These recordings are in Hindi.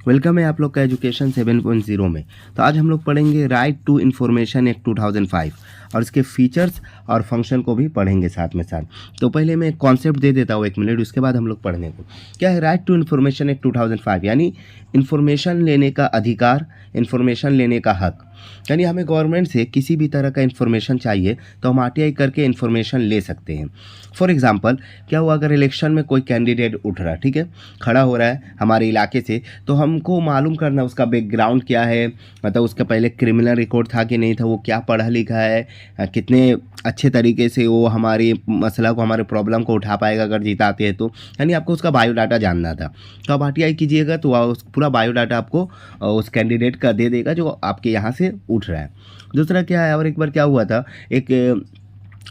वेलकम है आप लोग का एजुकेशन 7.0 में। तो आज हम लोग पढ़ेंगे राइट टू इन्फॉर्मेशन एक्ट 2005 और इसके फीचर्स और फंक्शन को भी पढ़ेंगे साथ में साथ। तो पहले मैं एक कॉन्सेप्ट दे देता हूँ 1 मिनट, उसके बाद हम लोग पढ़ने को। क्या है राइट टू इन्फॉर्मेशन एक्ट 2005? यानी इन्फॉर्मेशन लेने का अधिकार, इन्फॉर्मेशन लेने का हक। यानी हमें गवर्नमेंट से किसी भी तरह का इन्फॉर्मेशन चाहिए तो हम आरटीआई करके इन्फॉर्मेशन ले सकते हैं। फॉर एग्जांपल क्या हुआ, अगर इलेक्शन में कोई कैंडिडेट उठ रहा, ठीक है, खड़ा हो रहा है हमारे इलाके से, तो हमको मालूम करना उसका बैकग्राउंड क्या है, मतलब उसका पहले क्रिमिनल रिकॉर्ड था कि नहीं था, वो क्या पढ़ा लिखा है, कितने अच्छे तरीके से वो हमारी मसला को, हमारे प्रॉब्लम को उठा पाएगा अगर जिताते हैं तो। यानी आपको उसका बायोडाटा जानना था, तो आप आरटीआई कीजिएगा तो पूरा बायोडाटा आपको उस कैंडिडेट का दे देगा जो आपके यहाँ से उठ रहा है। दूसरा क्या है, और एक बार क्या हुआ था, एक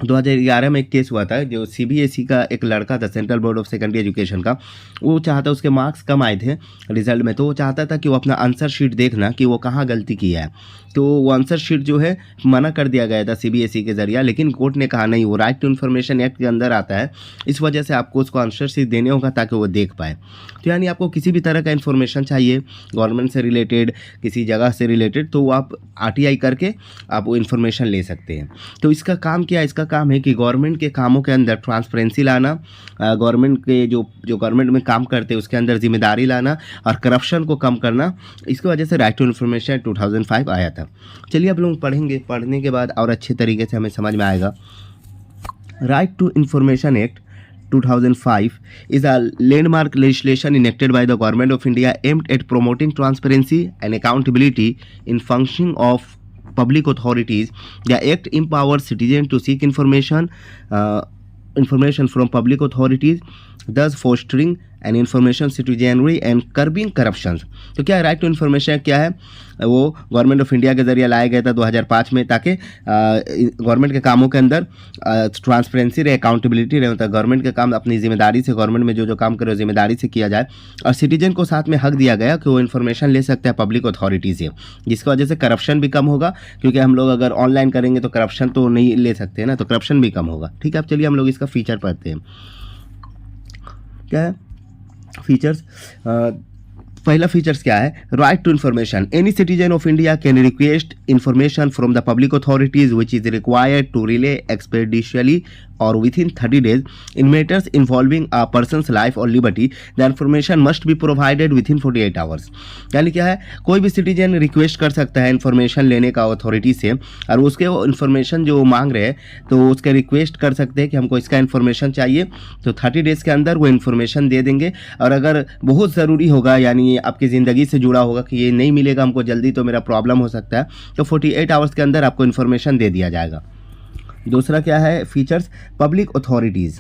2011 में एक केस हुआ था, जो सीबीएसई का एक लड़का था, central board of secondary education का। वो चाहता, उसके मार्क्स कम आए थे रिजल्ट में, तो वो चाहता था कि वो अपना आंसर शीट देखना कि वो कहाँ गलती किया है। तो वो आंसर शीट जो है मना कर दिया गया था सीबीएसई के ज़रिए, लेकिन कोर्ट ने कहा नहीं, वो राइट टू इन्फॉर्मेशन एक्ट के अंदर आता है, इस वजह से आपको उसको आंसर शीट देने होगा ताकि वो देख पाए। तो यानी आपको किसी भी तरह का इन्फॉर्मेशन चाहिए गवर्नमेंट से रिलेटेड, किसी जगह से रिलेटेड, तो वो आप आरटीआई करके आप वो इन्फॉर्मेशन ले सकते हैं। तो इसका काम क्या है? इसका काम है कि गवर्नमेंट के कामों के अंदर ट्रांसपेरेंसी लाना, गवर्नमेंट के जो गवर्नमेंट में काम करते हैं उसके अंदर जिम्मेदारी लाना और करप्शन को कम करना। इसकी वजह से राइट टू इन्फॉर्मेशन 2005 आया था। चलिए अब लोग पढ़ेंगे, पढ़ने के बाद और अच्छे तरीके से हमें समझ में आएगा। Right to information act 2005 is a landmark legislation enacted by the Government of India aimed at promoting transparency and accountability in functioning of public authorities. The act empowers citizens to seek information from public authorities, thus fostering an information citizenry and curbing corruption. तो क्या है राइट टू इन्फॉर्मेशन क्या है? वो गवर्नमेंट ऑफ इंडिया के ज़रिए लाया गया था 2005 में, ताकि गवर्नमेंट के कामों के अंदर ट्रांसपेरेंसी रहे, अकाउंटेबिलिटी रहे, मतलब गवर्नमेंट के काम अपनी जिम्मेदारी से, गवर्नमेंट में जो काम करे जिम्मेदारी से किया जाए, और सिटीजन को साथ में हक दिया गया कि वो इन्फॉर्मेशन ले सकते हैं पब्लिक अथॉरिटी से, जिसकी वजह से करप्शन भी कम होगा, क्योंकि हम लोग अगर ऑनलाइन करेंगे तो करप्शन तो नहीं ले सकते ना, तो करप्शन भी कम होगा। ठीक है, अब चलिए हम लोग इसका फीचर पढ़ते हैं। क्या है फीचर्स? पहला फीचर्स क्या है? Right to information. Any citizen of India can request information from the public authorities which is required to रिले expeditiously or within 30 days in matters involving a person's life or liberty. The information must be provided within 48 hours. यानी क्या है, कोई भी सिटीजन रिक्वेस्ट कर सकता है इन्फॉर्मेशन लेने का अथॉरिटी से, और उसके वो इन्फॉर्मेशन जो मांग रहे हैं तो उसके रिक्वेस्ट कर सकते हैं कि हमको इसका इन्फॉर्मेशन चाहिए, तो 30 डेज़ के अंदर वो इन्फॉर्मेशन दे देंगे। और अगर बहुत ज़रूरी होगा, यानी आपकी ज़िंदगी से जुड़ा होगा कि ये नहीं मिलेगा हमको जल्दी, तो मेरा प्रॉब्लम हो सकता है, तो 48 आवर्स के अंदर आपको इन्फॉर्मेशन दे दिया जाएगा। दूसरा क्या है features? Public authorities.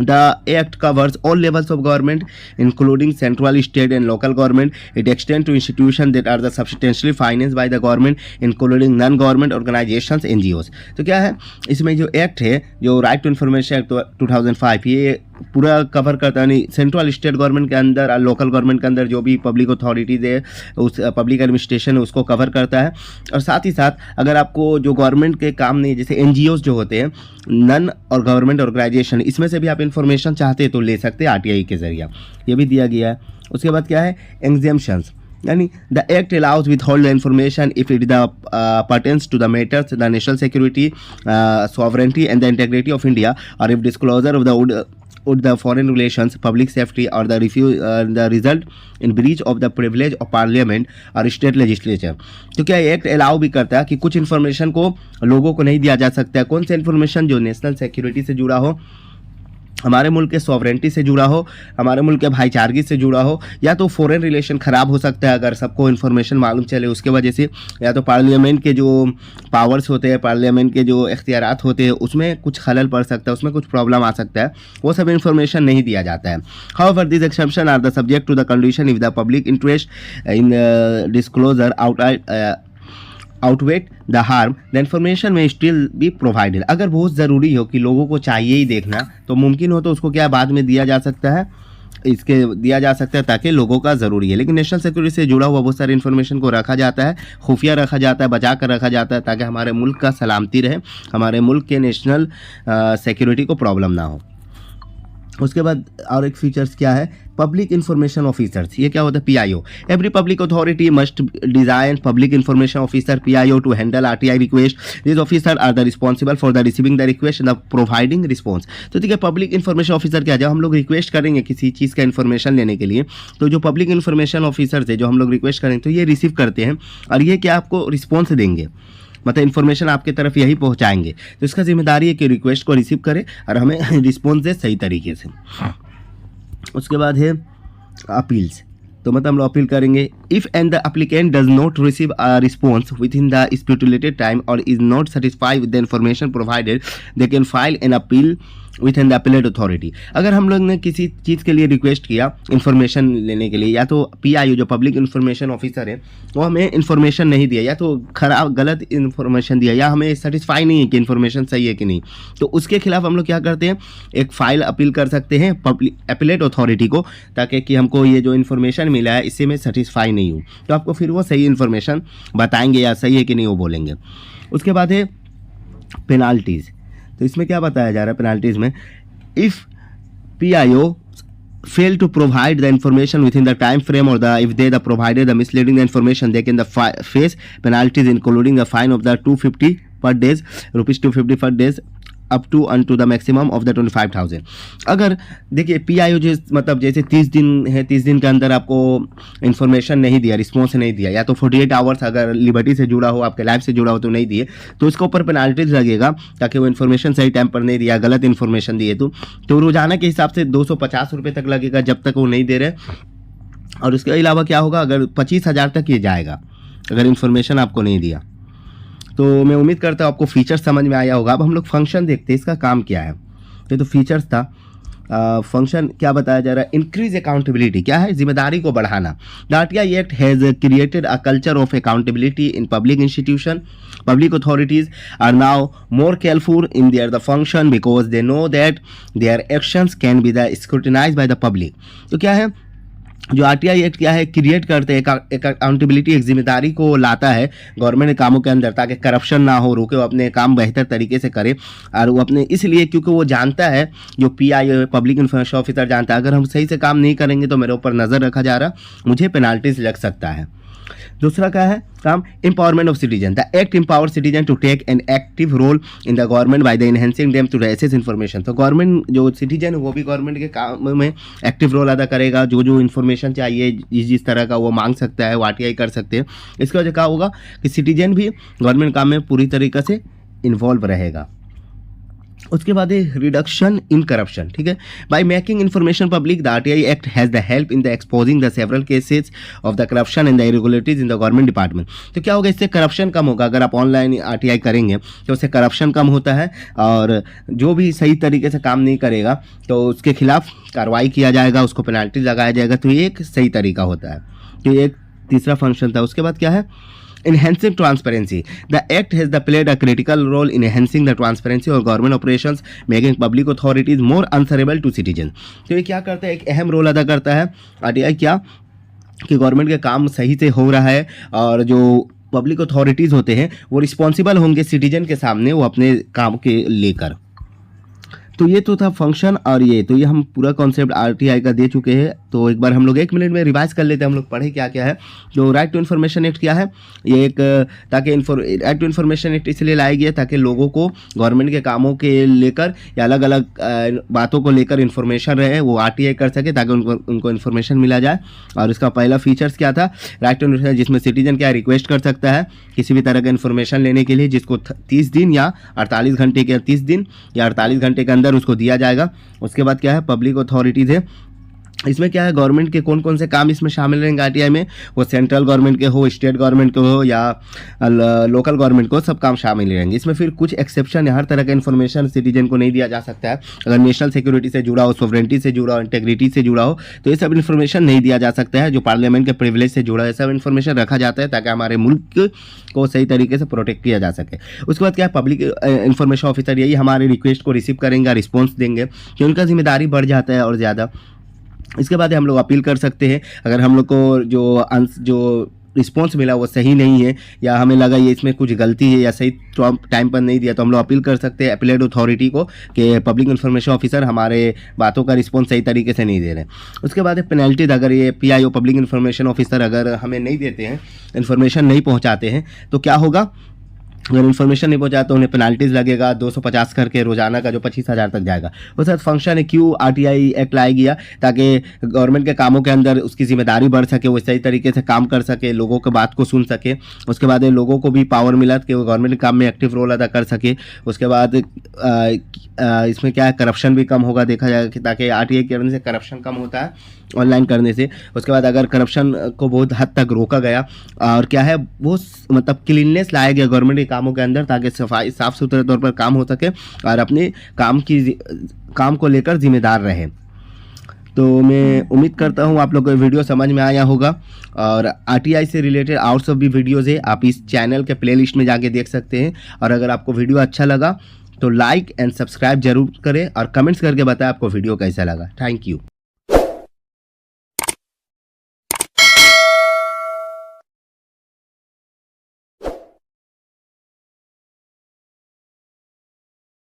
The Act covers all levels of government, including central, state, and local government. It extends to institutions that are substantially financed by the government, including non-government organizations, NGOs. तो क्या है इसमें जो एक्ट है, जो राइट टू इन्फॉर्मेशन एक्ट 2005, ये पूरा कवर करता है, यानी सेंट्रल स्टेट गवर्नमेंट के अंदर और लोकल गवर्नमेंट के अंदर जो भी पब्लिक अथॉरिटीज़ है, उस पब्लिक एडमिनिस्ट्रेशन है, उसको कवर करता है। और साथ ही साथ अगर आपको जो गवर्नमेंट के काम नहीं, जैसे NGOs जो होते हैं, नन और गवर्नमेंट ऑर्गेनाइजेशन, इसमें से भी आप इन्फॉर्मेशन चाहते हैं तो ले सकते हैं आरटीआई के जरिए, ये भी दिया गया है। उसके बाद क्या है एग्जेम्पशंस, यानी the act allows withhold the information if it the pertains to the matters the national security, sovereignty and the integrity of India, और if disclosure of the would the foreign relations, public safety, or the result in breach of the privilege of parliament or state legislature. तो क्या एक्ट अलाउ भी करता है कि कुछ इन्फॉर्मेशन को लोगों को नहीं दिया जा सकता है। कौन सा इन्फॉर्मेशन? जो नेशनल सिक्योरिटी से जुड़ा हो, हमारे मुल्क के सॉवरेंटी से जुड़ा हो, हमारे मुल्क के भाईचारगी से जुड़ा हो, या तो फॉरेन रिलेशन ख़राब हो सकता है अगर सबको इन्फॉर्मेशन मालूम चले उसके वजह से, या तो पार्लियामेंट के जो पावर्स होते हैं, पार्लियामेंट के जो इख्तियारात होते हैं, उसमें कुछ खलल पड़ सकता है, उसमें कुछ प्रॉब्लम आ सकता है, वो सब इन्फॉर्मेशन नहीं दिया जाता है। However this exception are the subject to the condition if the public interest in disclosure outweigh the harm, the information may still be provided. अगर बहुत ज़रूरी हो कि लोगों को चाहिए ही देखना, तो मुमकिन हो तो उसको क्या बाद में दिया जा सकता है, इसके दिया जा सकता है ताकि लोगों का ज़रूरी है। लेकिन नेशनल सिक्योरिटी से जुड़ा हुआ बहुत सारी इन्फॉर्मेशन को रखा जाता है, खुफिया रखा जाता है, बचा कर रखा जाता है, ताकि हमारे मुल्क का सलामती रहे, हमारे मुल्क के नेशनल सिक्योरिटी को प्रॉब्लम ना हो। उसके बाद और एक फीचर्स क्या है, पब्लिक इंफॉर्मेशन ऑफिसर्स, ये क्या होता है, PIO. Every public authority must design public information officer PIO to handle RTI request. This officer are the responsible for the receiving the request and the providing response. तो ठीक है, पब्लिक इंफॉर्मेशन ऑफिसर क्या, जब हम लोग रिक्वेस्ट करेंगे किसी चीज़ का इन्फॉर्मेशन लेने के लिए, तो जो पब्लिक इंफॉर्मेशन ऑफिसर्स है जो हम लोग रिक्वेस्ट करेंगे तो ये रिसीव करते हैं और ये क्या आपको रिस्पॉन्स देंगे, मतलब इन्फॉर्मेशन आपके तरफ यही पहुंचाएंगे। तो इसका जिम्मेदारी है कि रिक्वेस्ट को रिसीव करे और हमें रिस्पॉन्स दे सही तरीके से। उसके बाद है अपील्स, तो मतलब हम लोग अपील करेंगे। If and the applicant does not receive a response within the stipulated time or is not satisfied with the information provided, they can file an appeal with an the appellate authority. अगर हम लोग ने किसी चीज़ के लिए रिक्वेस्ट किया इन्फॉर्मेशन लेने के लिए, या तो पीआईओ जो पब्लिक इन्फॉर्मेशन ऑफिसर है वो हमें इन्फॉर्मेशन नहीं दिया, या तो खराब गलत इन्फॉर्मेशन दिया, या हमें सेटिस्फाई नहीं है कि इन्फॉर्मेशन सही है कि नहीं, तो उसके खिलाफ हम लोग क्या करते हैं, एक फ़ाइल अपील कर सकते हैं पब्लिक अपीलेट अथॉरिटी को, ताकि कि हमको ये जो इन्फॉर्मेशन मिला है इससे मैं सेटिस्फाई नहीं हूँ, तो आपको फिर वो सही इन्फॉर्मेशन बताएंगे या सही है कि नहीं वो बोलेंगे। उसके बाद है पेनाल्टीज़, तो इसमें क्या बताया जा रहा है पेनाल्टीज़ में, if PIO fail to provide the information within the time frame or if they provided the misleading information, they can face penalties including the fine of the 250 per days, rupees 250 per days up to an to the maximum of the 25,000। अगर देखिए पीआईओ जो मतलब जैसे 30 दिन है, 30 दिन के अंदर आपको इन्फॉर्मेशन नहीं दिया, रिस्पॉन्स नहीं दिया, या तो 48 आवर्स अगर लिबर्टी से जुड़ा हो, आपके लाइफ से जुड़ा हो तो नहीं दिए, तो इसके ऊपर पेनाल्टीज लगेगा, ताकि वो इन्फॉर्मेशन सही टाइम पर नहीं दिया, गलत इन्फॉर्मेशन दिए तो रोजाना के हिसाब से 250 रुपये तक लगेगा जब तक वो नहीं दे रहे। और उसके अलावा क्या होगा, अगर 25,000 तक ये जाएगा अगर इन्फॉर्मेशन आपको नहीं दिया। तो मैं उम्मीद करता हूँ आपको फीचर्स समझ में आया होगा। अब हम लोग फंक्शन देखते हैं, इसका काम क्या है। ये तो फीचर्स था। फंक्शन क्या बताया जा रहा है, इंक्रीज अकाउंटेबिलिटी, क्या है, जिम्मेदारी को बढ़ाना। The RTI act has created a culture of accountability in public institution. Public authorities are now more careful in their the function because they know that their actions can be the scrutinised by the public. तो क्या है, जो आरटीआई एक्ट क्या है, क्रिएट करते हैं एक अकाउंटेबिलिटी, एक जिम्मेदारी को लाता है गवर्नमेंट के कामों के अंदर, ताकि करप्शन ना हो, रुके, वो अपने काम बेहतर तरीके से करे। और वो अपने इसलिए क्योंकि वो जानता है, जो पीआईओ पब्लिक इन्फॉर्मेशन ऑफिसर जानता है, अगर हम सही से काम नहीं करेंगे तो मेरे ऊपर नज़र रखा जा रहा, मुझे पेनाल्टीज लग सकता है। दूसरा क्या है काम, empowerment of citizen. The act empower citizen to take an active role in the government by the enhancing them to access information. तो गवर्नमेंट जो सिटीजन है वो भी गवर्नमेंट के काम में एक्टिव रोल अदा करेगा, जो जो इन्फॉर्मेशन चाहिए जिस तरह का वो मांग सकता है वो आरटीआई कर सकते हैं। इसकी वजह क्या होगा कि सिटीजन भी गवर्नमेंट काम में पूरी तरीके से इन्वॉल्व रहेगा। उसके बाद है रिडक्शन इन करप्शन, ठीक है। By making information public, the RTI act has the help in the exposing the several cases of the corruption and the irregularities in the government department. तो क्या होगा, इससे करप्शन कम होगा। अगर आप ऑनलाइन आरटीआई करेंगे तो उससे करप्शन कम होता है, और जो भी सही तरीके से काम नहीं करेगा तो उसके खिलाफ कार्रवाई किया जाएगा, उसको पेनाल्टी लगाया जाएगा। तो ये एक सही तरीका होता है। तो ये एक तीसरा फंक्शन था। उसके बाद क्या है, enhancing transparency. The act has played a critical role in enhancing the transparency of government operations, making public authorities more answerable to citizens. तो ये क्या करता है, एक अहम रोल अदा करता है आरटीआई, क्या कि गवर्नमेंट के काम सही से हो रहा है, और जो पब्लिक अथॉरिटीज़ होते हैं वो रिस्पॉन्सिबल होंगे सिटीजन के सामने, वो अपने काम के लेकर। तो ये तो था फंक्शन, और ये हम पूरा कॉन्सेप्ट आरटीआई का दे चुके हैं। तो एक बार हम लोग 1 मिनट में रिवाइज कर लेते हैं, हम लोग पढ़े क्या क्या है। जो राइट टू इन्फॉर्मेशन एक्ट क्या है, ये एक ताकि राइट टू इन्फॉर्मेशन एक्ट इसलिए लाई गई है ताकि लोगों को गवर्नमेंट के कामों के लेकर या अलग अलग बातों को लेकर इन्फॉर्मेशन रहे, वो आरटीआई कर सके, ताकि उनको इन्फॉर्मेशन मिला जाए। और इसका पहला फीचर्स क्या था, राइट टू इन्फॉर्मेशन, जिसमें सिटीजन क्या रिक्वेस्ट कर सकता है किसी भी तरह का इन्फॉर्मेशन लेने के लिए, जिसको 30 दिन या 48 घंटे के 30 दिन या 48 घंटे के अंदर उसको दिया जाएगा। उसके बाद क्या है, पब्लिक अथॉरिटीज़ है। इसमें क्या है, गवर्नमेंट के कौन कौन से काम इसमें शामिल रहेंगे आरटीआई में, वो सेंट्रल गवर्नमेंट के हो, स्टेट गवर्नमेंट के हो, या लोकल गवर्नमेंट को, सब काम शामिल रहेंगे। इसमें फिर कुछ एक्सेप्शन है, हर तरह का इन्फॉर्मेशन सिटीजन को नहीं दिया जा सकता है। अगर नेशनल सिक्योरिटी से जुड़ा हो, सोवरेंटी से जुड़ा हो, इंटेग्रिटी से जुड़ा हो, तो ये सब इन्फॉर्मेशन नहीं दिया जा सकता है। जो पार्लियामेंट के प्रिविलेज से जुड़ा है, सब इन्फॉर्मेशन रखा जाता है ताकि हमारे मुल्क को सही तरीके से प्रोटेक्ट किया जा सके। उसके बाद क्या है, पब्लिक इन्फॉर्मेशन ऑफिसर यही हमारे रिक्वेस्ट को रिसीव करेंगे, रिस्पॉन्स देंगे, कि उनका जिम्मेदारी बढ़ जाता है और ज़्यादा। इसके बाद हम लोग अपील कर सकते हैं। अगर हम लोग को जो रिस्पॉन्स मिला वो सही नहीं है, या हमें लगा ये इसमें कुछ गलती है या सही टाइम पर नहीं दिया, तो हम लोग अपील कर सकते हैं एपिलेट अथॉरिटी को कि पब्लिक इन्फॉर्मेशन ऑफिसर हमारे बातों का रिस्पॉन्स सही तरीके से नहीं दे रहे। उसके बाद पेनल्टीज, अगर ये PIO पब्लिक इन्फॉर्मेशन ऑफिसर अगर हमें नहीं देते हैं, इन्फॉर्मेशन नहीं पहुँचाते हैं, तो क्या होगा, अगर इन्फॉर्मेशन नहीं पहुंचा तो उन्हें पेनाल्टीज लगेगा 250 करके रोजाना का, जो 25,000 तक जाएगा। उस साथ फंक्शन है क्यों RTI एक्ट लाया गया, ताकि गवर्नमेंट के कामों के अंदर उसकी जिम्मेदारी बढ़ सके, वो सही तरीके से काम कर सके, लोगों के बात को सुन सके। उसके बाद लोगों को भी पावर मिला कि वो गवर्नमेंट के काम में एक्टिव रोल अदा कर सके। उसके बाद इसमें क्या है, करप्शन भी कम होगा, देखा जाएगा कि ताकि RTI करने से करप्शन कम होता है ऑनलाइन करने से। उसके बाद अगर करप्शन को बहुत हद तक रोका गया और क्या है वो मतलब क्लीननेस लाया गया गवर्नमेंट के कामों के अंदर, ताकि सफाई साफ सुथरे तौर पर काम हो सके और अपने काम को लेकर जिम्मेदार रहे। तो मैं उम्मीद करता हूँ आप लोग को वीडियो समझ में आया होगा, और RTI से रिलेटेड और सब भी वीडियोज़ है, आप इस चैनल के प्लेलिस्ट में जाके देख सकते हैं। और अगर आपको वीडियो अच्छा लगा तो लाइक एंड सब्सक्राइब जरूर करें और कमेंट्स करके बताएं आपको वीडियो कैसा लगा। Thank you.